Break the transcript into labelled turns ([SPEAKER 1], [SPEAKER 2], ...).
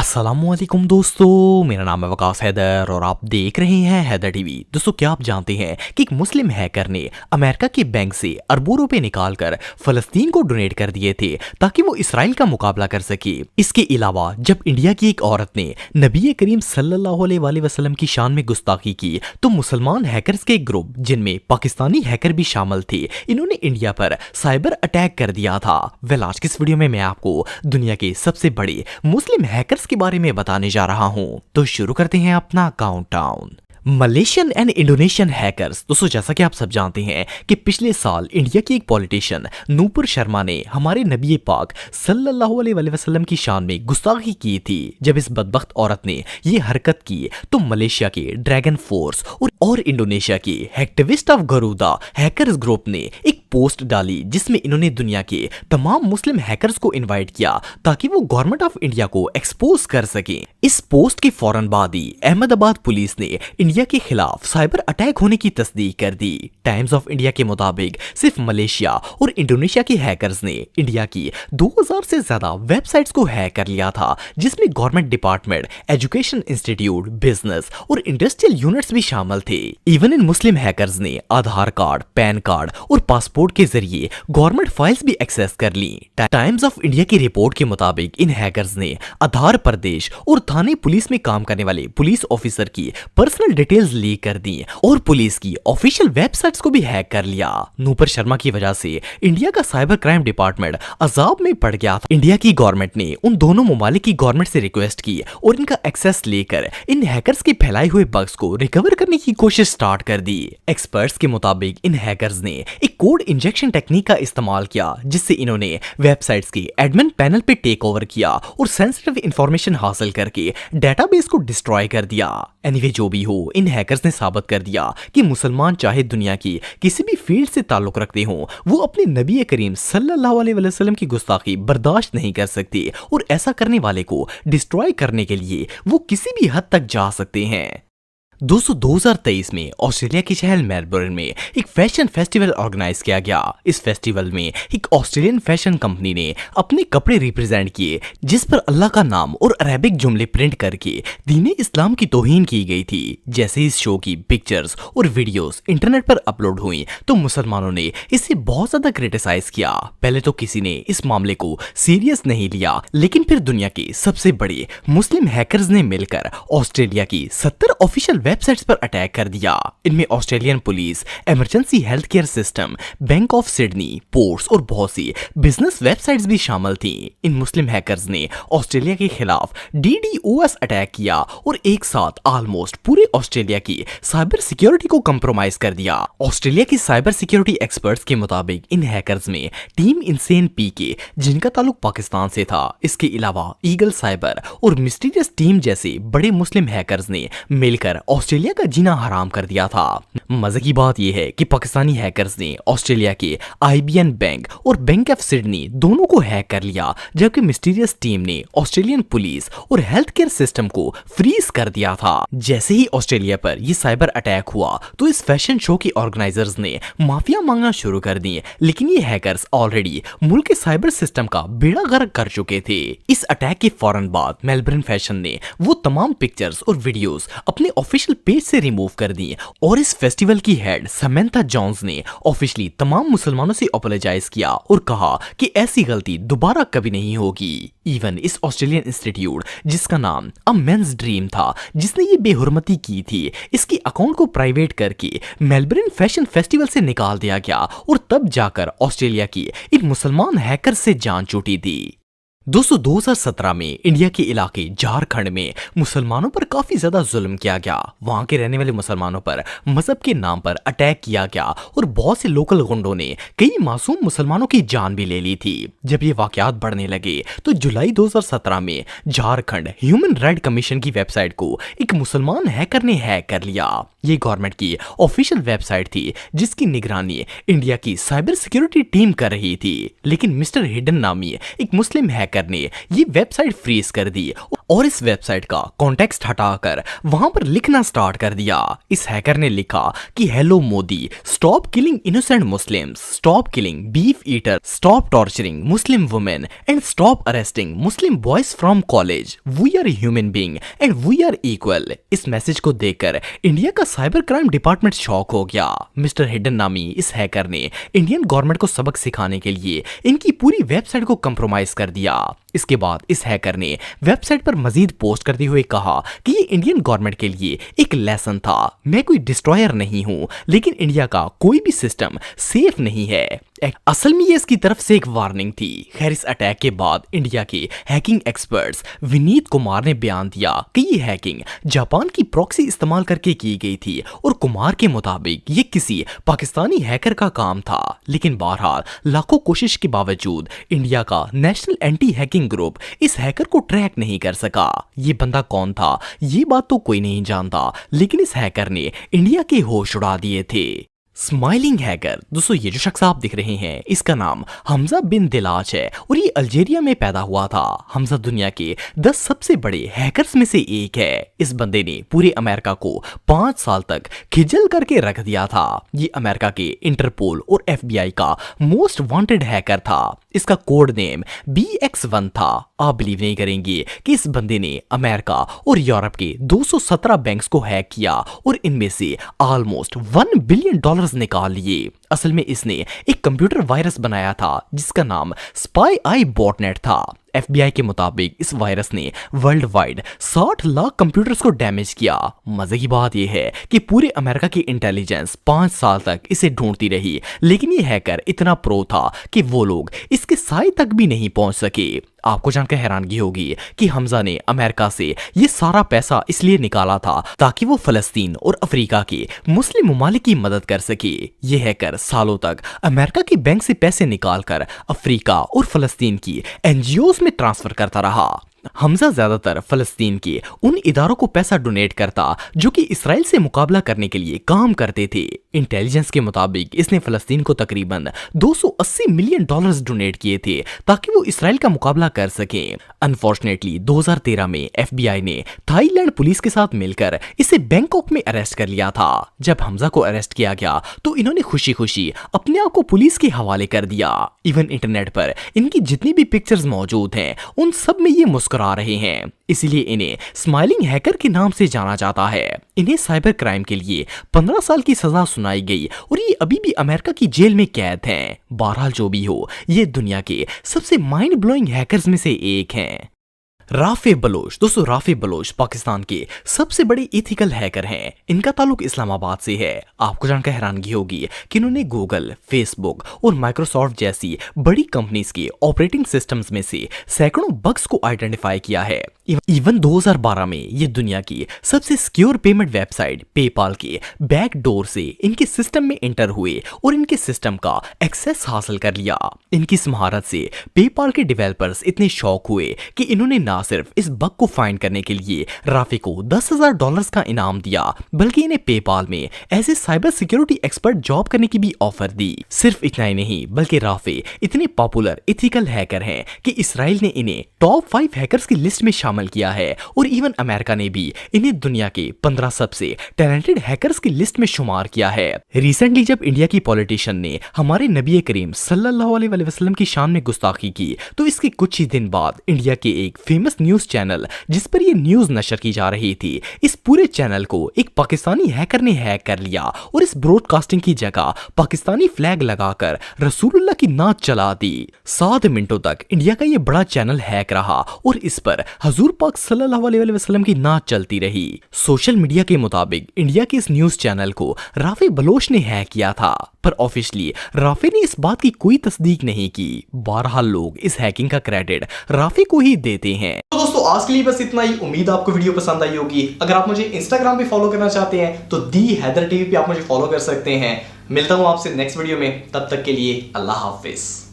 [SPEAKER 1] अस्सलामुअलैकुम दोस्तों, मेरा नाम है वकास हैदर और आप देख रहे हैं हैदर टीवी। दोस्तों, क्या आप जानते हैं कि एक मुस्लिम हैकर ने अमेरिका के बैंक से अरबों रुपए निकालकर फलस्तीन को डोनेट कर दिए थे ताकि वो इसराइल का मुकाबला कर सके। इसके अलावा जब इंडिया की एक औरत ने नबी करीम सल्लल्लाहु अलैहि वसल्लम की शान में गुस्ताखी की तो मुसलमान हैकर्स के एक ग्रुप, जिनमें पाकिस्तानी हैकर भी शामिल थे, इन्होंने इंडिया पर साइबर अटैक कर दिया था। आज की इस वीडियो में मैं आपको दुनिया के सबसे बड़े मुस्लिम हैकर्स के बारे में बताने जा रहा हूं। तो शुरू करते हैं अपना countdown. Malaysian and Indonesian hackers. दोस्तों, जैसा कि आप सब जानते हैं कि पिछले साल इंडिया की एक पॉलिटिशियन नूपुर शर्मा ने हमारे नबी पाक सल्लल्लाहु अलैहि वसल्लम की शान में गुस्ताखी की थी। जब इस बदबख्त औरत ने ये हरकत की तो मलेशिया के ड्रैगन फोर्स और इंडोनेशिया के activist of Garuda hackers group ने एक पोस्ट डाली जिसमें इन्होंने दुनिया के तमाम मुस्लिम हैकर्स को इनवाइट किया ताकि वो गवर्नमेंट ऑफ इंडिया को एक्सपोज कर सके। इस पोस्ट के फौरन बाद ही अहमदाबाद पुलिस ने इंडिया के खिलाफ साइबर अटैक होने की तस्दीक कर दी। टाइम्स ऑफ इंडिया के मुताबिक सिर्फ मलेशिया और इंडोनेशिया के हैकर्स ने इंडिया की 2000 से ज्यादा वेबसाइट्स को हैक कर लिया था, जिसमें government department, education institute, business और इंडस्ट्रियल यूनिट्स भी शामिल थे। इवन इन मुस्लिम हैकर्स ने आधार कार्ड, पैन कार्ड और पासपोर्ट के जरिए गवर्नमेंट फाइल्स भी एक्सेस कर ली। टाइम्स ऑफ इंडिया की रिपोर्ट के मुताबिक इन हैकर्स ने आधार प्रदेश और थाने पुलिस में काम करने वाले पुलिस ऑफिसर की पर्सनल डिटेल्स लीक कर दी और पुलिस की ऑफिशियल वेबसाइट्स को भी हैक कर लिया। नूपुर शर्मा की वजह से इंडिया का साइबर क्राइम डिपार्टमेंट अजाब में पड़ गया था। इंडिया की गवर्नमेंट ने उन दोनों ममालिक की गवर्नमेंट से रिक्वेस्ट की और इनका एक्सेस लेकर इन हैकर्स के फैलाए हुए बग्स को रिकवर करने की कोशिश स्टार्ट कर दी। एक्सपर्ट्स के मुताबिक इन हैकर्स ने एक कोड इंजेक्शन टेक्निक का इस्तेमाल किया, जिससे इन्होंने वेबसाइट्स के एडमिन पैनल पे टेक ओवर किया और सेंसिटिव इंफॉर्मेशन हासिल करके डेटाबेस को डिस्ट्रॉय कर दिया। एनीवे, जो भी हो, इन हैकर्स ने साबित कर दिया कि मुसलमान चाहे दुनिया की किसी भी फील्ड से ताल्लुक रखते हों, वो अपने नबी करीम सल्लल्लाहु अलैहि वसल्लम की गुस्ताखी बर्दाश्त नहीं कर सकते और ऐसा करने वाले को डिस्ट्रॉय करने के लिए वो किसी भी हद तक जा सकते हैं। दोस्तों, 2023 में ऑस्ट्रेलिया के शहर मेलबर्न में एक फैशन फेस्टिवल ऑर्गेनाइज किया गया। इस फेस्टिवल में एक ऑस्ट्रेलियन फैशन कंपनी ने अपने कपड़े रिप्रेजेंट किए जिस पर अल्लाह का नाम और अरेबिक जुमले प्रिंट करके दीन इस्लाम की तौहीन की गई थी। जैसे इस शो की पिक्चर्स और वीडियोस इंटरनेट पर अपलोड हुई तो मुसलमानों ने इसे बहुत ज्यादा क्रिटिसाइज किया। पहले तो किसी ने इस मामले को सीरियस नहीं लिया, लेकिन फिर दुनिया के सबसे बड़े मुस्लिम हैकर्स ने मिलकर ऑस्ट्रेलिया की 70 ऑफिशियल वेबसाइट्स पर अटैक कर दिया। इनमें Australian police, emergency health care system, bank of Sydney, ports और बहुत सी बिजनेस वेबसाइट्स भी शामिल थीं। इन मुस्लिम हैकर्स ने ऑस्ट्रेलिया के खिलाफ DDoS अटैक किया और एक साथ ऑलमोस्ट पूरे ऑस्ट्रेलिया की साइबर सिक्योरिटी को कंप्रोमाइज कर दिया। ऑस्ट्रेलिया की साइबर सिक्योरिटी एक्सपर्ट्स के मुताबिक इन हैकर्स में टीम इंसेन PK, जिनका ताल्लुक पाकिस्तान से था, इसके अलावा ईगल साइबर और मिस्टीरियस टीम जैसे बड़े मुस्लिम हैकर्स ने मिलकर ऑस्ट्रेलिया का जीना हराम कर दिया था। मजे की बात यह है कि पाकिस्तानी हैकर्स ने ऑस्ट्रेलिया के IBN बैंक और बैंक ऑफ सिडनी दोनों को हैक कर लिया, जबकि मिस्टीरियस टीम ने ऑस्ट्रेलियन पुलिस और हेल्थ केयर सिस्टम को फ्रीज कर दिया था। जैसे ही ऑस्ट्रेलिया पर यह साइबर अटैक हुआ तो इस फैशन शो के ऑर्गेनाइजर्स ने माफिया मांगना शुरू कर दी, लेकिन ये हैकर्स ऑलरेडी मुल्क के साइबर सिस्टम का बेड़ा गर्क कर चुके थे। इस अटैक के फौरन बाद मेलबर्न फैशन ने वो तमाम पिक्चर्स और वीडियोस अपने ऑफिशियल पेज से रिमूव कर दी और इस फेस्टिवल की हेड समंथा जॉन्स ने ऑफिशियली तमाम मुसलमानों से अपोलोजाइज किया और कहा कि ऐसी गलती दोबारा कभी नहीं होगी। इवन इस ऑस्ट्रेलियन इंस्टीट्यूट, जिसका नाम अ मेंस ड्रीम था, जिसने ये बेहुरमती की थी, इसकी अकाउंट को प्राइवेट करके मेलबर्न फैशन फेस्टिवल से निकाल दिया गया और तब जाकर ऑस्ट्रेलिया की इन मुसलमान हैकर से जान छूटी थी। दोस्तों, 2017 में इंडिया के इलाके झारखंड में मुसलमानों पर काफी ज्यादा जुल्म किया गया। वहां के रहने वाले मुसलमानों पर मजहब के नाम पर अटैक किया गया और बहुत से लोकल गुंडों ने कई मासूम मुसलमानों की जान भी ले ली थी। जब ये वाकयात बढ़ने लगे तो जुलाई 2017 में झारखंड ह्यूमन राइट कमीशन की वेबसाइट को एक मुसलमान हैकर ने हैक कर लिया। ये गवर्नमेंट की ऑफिशियल वेबसाइट थी जिसकी निगरानी इंडिया की साइबर सिक्योरिटी टीम कर रही थी, लेकिन मिस्टर हिडन नामी एक मुस्लिम हैकर ने ये वेबसाइट फ्रीज कर दी और इस वेबसाइट का कॉन्टेक्स्ट हटाकर वहां पर लिखना स्टार्ट कर दिया। इस हैकर ने लिखा कि hello Modi, stop killing innocent Muslims, stop killing beef eater, stop torturing Muslim women and stop arresting Muslim boys from college, we are human being and we are equal. इस मैसेज को देखकर India का cyber crime department shock हो गया। Mister hidden नामी इस hacker ने Indian government को सबक सिखाने के लिए इनकी पूरी वेबसाइट को कंप्रोमाइज कर दिया। इसके बाद इस हैकर ने वेबसाइट पर मजीद पोस्ट करते हुए कहा कि ये इंडियन गवर्नमेंट के लिए एक लेसन था। मैं कोई डिस्ट्रॉयर नहीं हूं, लेकिन इंडिया का कोई भी सिस्टम सेफ नहीं है। असल में ये इसकी तरफ से एक वार्निंग थी। खैर, इस अटैक के बाद इंडिया के हैकिंग एक्सपर्ट्स विनीत कुमार ने बयान दिया कि ये हैकिंग जापान की प्रॉक्सी इस्तेमाल करके की गई थी और कुमार के मुताबिक ये किसी पाकिस्तानी हैकर का काम था। लेकिन बहरहाल लाखों कोशिश के बावजूद इंडिया का नेशनल एंटी हैकिंग ग्रुप इस हैकर को ट्रैक नहीं कर सका। ये बंदा कौन था ये बात तो कोई नहीं जानता, लेकिन इस हैकर ने इंडिया के होश उड़ा दिए थे। स्माइलिंग हैकर, दोस्तों ये जो शख्स आप दिख रहे हैं इसका नाम हमजा बिन दिलाज है और ये अल्जीरिया में पैदा हुआ था। हमजा दुनिया के 10 सबसे बड़े हैकर्स में से एक है। इस बंदे ने पूरे अमेरिका को 5 साल तक खिजल करके रख दिया था। ये अमेरिका के इंटरपोल और FBI का मोस्ट वांटेड हैकर था। इसका कोड नेम BX1 था। आप बिलीव नहीं करेंगे कि इस बंदे ने अमेरिका और यूरोप के 217 बैंक्स को हैक किया और इनमें से ऑलमोस्ट $1 बिलियन निकाल लिए। असल में इसने एक कंप्यूटर वायरस बनाया था जिसका नाम स्पाई आई बॉटनेट था। FBI के मुताबिक इस वायरस ने वर्ल्ड वाइड 60 लाख कंप्यूटर्स को डैमेज किया। मजे की बात यह है कि पूरे अमेरिका की इंटेलिजेंस 5 साल तक इसे ढूंढती रही, लेकिन ये हैकर इतना प्रो था कि वो लोग इसके साए तक भी नहीं पहुंच सके। आपको जानकर हैरानगी होगी कि हमजा ने अमेरिका से ये सारा पैसा इसलिए निकाला था ताकि वो फलस्तीन और अफ्रीका के मुस्लिम ममालिक की मदद कर सके। ये हैकर सालों तक अमेरिका के बैंक से पैसे निकालकर अफ्रीका और फलस्तीन की NGOs में ट्रांसफर करता रहा। हमजा ज्यादातर फलस्तीन के उन इदारों को पैसा डोनेट करता जो कि इसराइल से मुकाबला करने के लिए काम करते थे। इंटेलिजेंस के मुताबिक इसने फलस्तीन को तकरीबन $280 मिलियन डोनेट किए थे ताकि वो इसराइल का मुकाबला कर सकें। अनफॉर्चुनेटली 2013 में FBI ने थाईलैंड पुलिस के साथ मिलकर इसे बैंकॉक में अरेस्ट कर लिया था। जब हमजा को अरेस्ट किया गया तो इन्होंने खुशी खुशी अपने आप को पुलिस के हवाले कर दिया। इवन इंटरनेट पर इनकी जितनी भी पिक्चर्स मौजूद हैं उन सब में ये मुस्कुरा रहे हैं, इसीलिए इन्हें स्माइलिंग हैकर के नाम से जाना जाता है। इन्हें साइबर क्राइम के लिए 15 साल की सजा सुनाई गई और ये अभी भी अमेरिका की जेल में कैद हैं। बहरहाल जो भी हो, ये दुनिया के सबसे माइंड ब्लोइंग हैकर्स में से एक हैं। राफे बलोच, दोस्तों राफे बलोच पाकिस्तान के सबसे बड़े एथिकल हैकर हैं। इनका ताल्लुक इस्लामाबाद से है। आपको जानकर हैरानगी होगी कि इन्होंने गूगल, फेसबुक और माइक्रोसॉफ्ट जैसी बड़ी कंपनीज के ऑपरेटिंग सिस्टम्स में से सैकड़ों बग्स को आइडेंटिफाई किया है। इवन 2012 में ये दुनिया की सबसे सिक्योर पेमेंट वेबसाइट पेपाल के बैकडोर से इनके सिस्टम में एंटर हुए और इनके सिस्टम का एक्सेस हासिल कर लिया। इनकी इस महारत से पेपाल के डेवलपर्स इतने शॉक हुए कि इन्होंने ना सिर्फ इस बग को फाइंड करने के लिए राफे को $10,000 का इनाम दिया, बल्कि इन्हें पेपाल में ऐसे साइबर सिक्योरिटी एक्सपर्ट जॉब करने की भी ऑफर दी। सिर्फ इतना ही नहीं, बल्कि राफे इतने पॉपुलर एथिकल हैकर हैं कि इसराइल ने इन्हें टॉप 5 हैकर्स की लिस्ट में शामिल किया है और इवन अमेरिका ने भी इन्हें दुनिया के 15 सबसे टैलेंटेड हैकर्स की लिस्ट में शुमार किया है। रिसेंटली जब इंडिया की पॉलिटिशियन ने हमारे नबी करीम सल्लल्लाहु अलैहि वसल्लम की शान में गुस्ताखी की, तो इसके कुछ ही दिन बाद इंडिया के एक फेमस न्यूज चैनल जिस पर ये न्यूज नशर की जा रही थी, इस पूरे चैनल को एक पाकिस्तानी हैकर ने हैक कर लिया और इस ब्रॉडकास्टिंग की जगह पाकिस्तानी फ्लैग लगाकर रसूलुल्लाह की नात चला दी। 7 मिनटों तक इंडिया का ये बड़ा चैनल हैक रहा और इस पर हजूर पाक सल्लल्लाहु अलैहि वसल्लम की नात चलती रही। सोशल मीडिया के मुताबिक इंडिया के इस न्यूज चैनल को राफे बलोच ने हैक किया था, पर ऑफिशियली राफे ने इस बात की कोई तस्दीक नहीं की। बहरहाल लोग इस हैकिंग का क्रेडिट राफे को ही देते हैं।
[SPEAKER 2] तो दोस्तों आज के लिए बस इतना ही। उम्मीद आपको वीडियो पसंद आई होगी। अगर आप मुझे इंस्टाग्राम पे फॉलो करना चाहते हैं तो दी हैदर टीवी पे आप मुझे फॉलो कर सकते हैं। मिलता हूं आपसे नेक्स्ट वीडियो में, तब तक के लिए अल्लाह हाफिज।